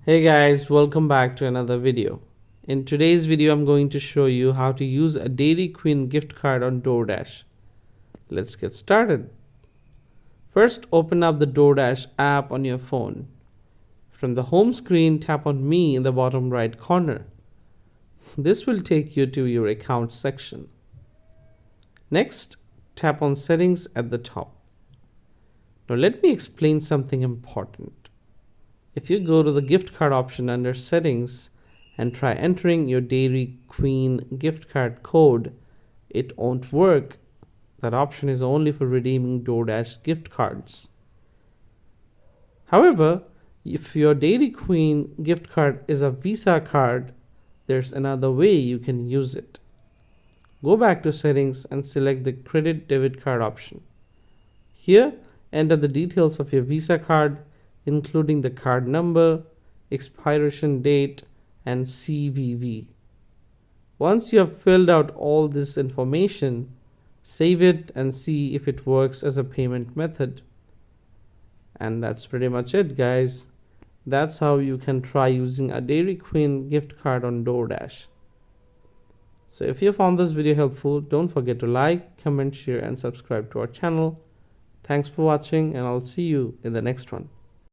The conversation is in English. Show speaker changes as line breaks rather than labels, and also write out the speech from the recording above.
Hey guys, welcome back to another video. In today's video, I'm going to show you how to use a Dairy Queen gift card on DoorDash. Let's get started. First, open up the DoorDash app on your phone. From the home screen, tap on Me in the bottom right corner. This will take you to your account section. Next, tap on Settings at the top. Now let me explain something important. If you go to the gift card option under Settings and try entering your Dairy Queen gift card code, it won't work. That option is only for redeeming DoorDash gift cards. However, if your Dairy Queen gift card is a Visa card, there's another way you can use it. Go back to Settings and select the Credit Debit Card option. Here, enter the details of your Visa card, including the card number, expiration date, and CVV. Once you have filled out all this information, save it and see if it works as a payment method. And that's pretty much it, guys. That's how you can try using a Dairy Queen gift card on DoorDash. So if you found this video helpful, don't forget to like, comment, share, and subscribe to our channel. Thanks for watching, and I'll see you in the next one.